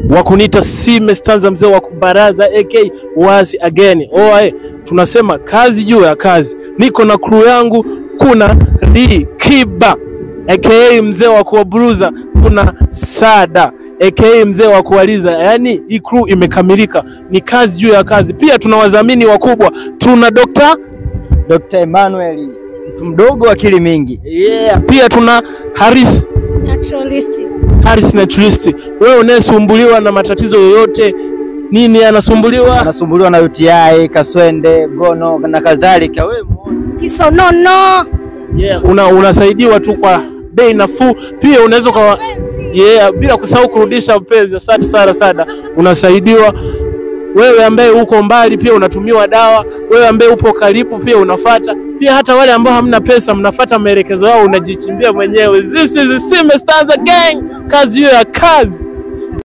Wakunita Sime Stanza, mzee wa kubaraza AK wazi again. Oe, tunasema kazi juu ya kazi. Niko na crew yangu, kuna Kiba AK mzee wa kuwaburuza, kuna Sada AK mzee wa kuwaliza. Yani hii crew imekamilika, ni kazi juu ya kazi. Pia tuna wadhamini wakubwa, tuna Dr. Emmanuel, mtu mdogo akili mingi. Yeah, pia tuna Haris Naturalist. Wewe unayesumbuliwa na matatizo yoyote, nini anasumbuliwa? Anasumbuliwa na UTI, kaswende, gono na kadhalika. Wewe kisonono. Yeah, unasaidiwa tu kwa bei nafuu. Pia unaweza kwa bila kusahau kurudisha mpenzi. Asante sana Sada, unasaidiwa. Wewe ambaye uko mbali pia unatumiwa dawa. Wewe ambaye upo karibu pia unafuata. Pia hata wale ambao hamna pesa mnafuata maelekezo yao, unajichimbia mwenyewe. This is Sime Stanza Gang, kazi hiyo ya kazi.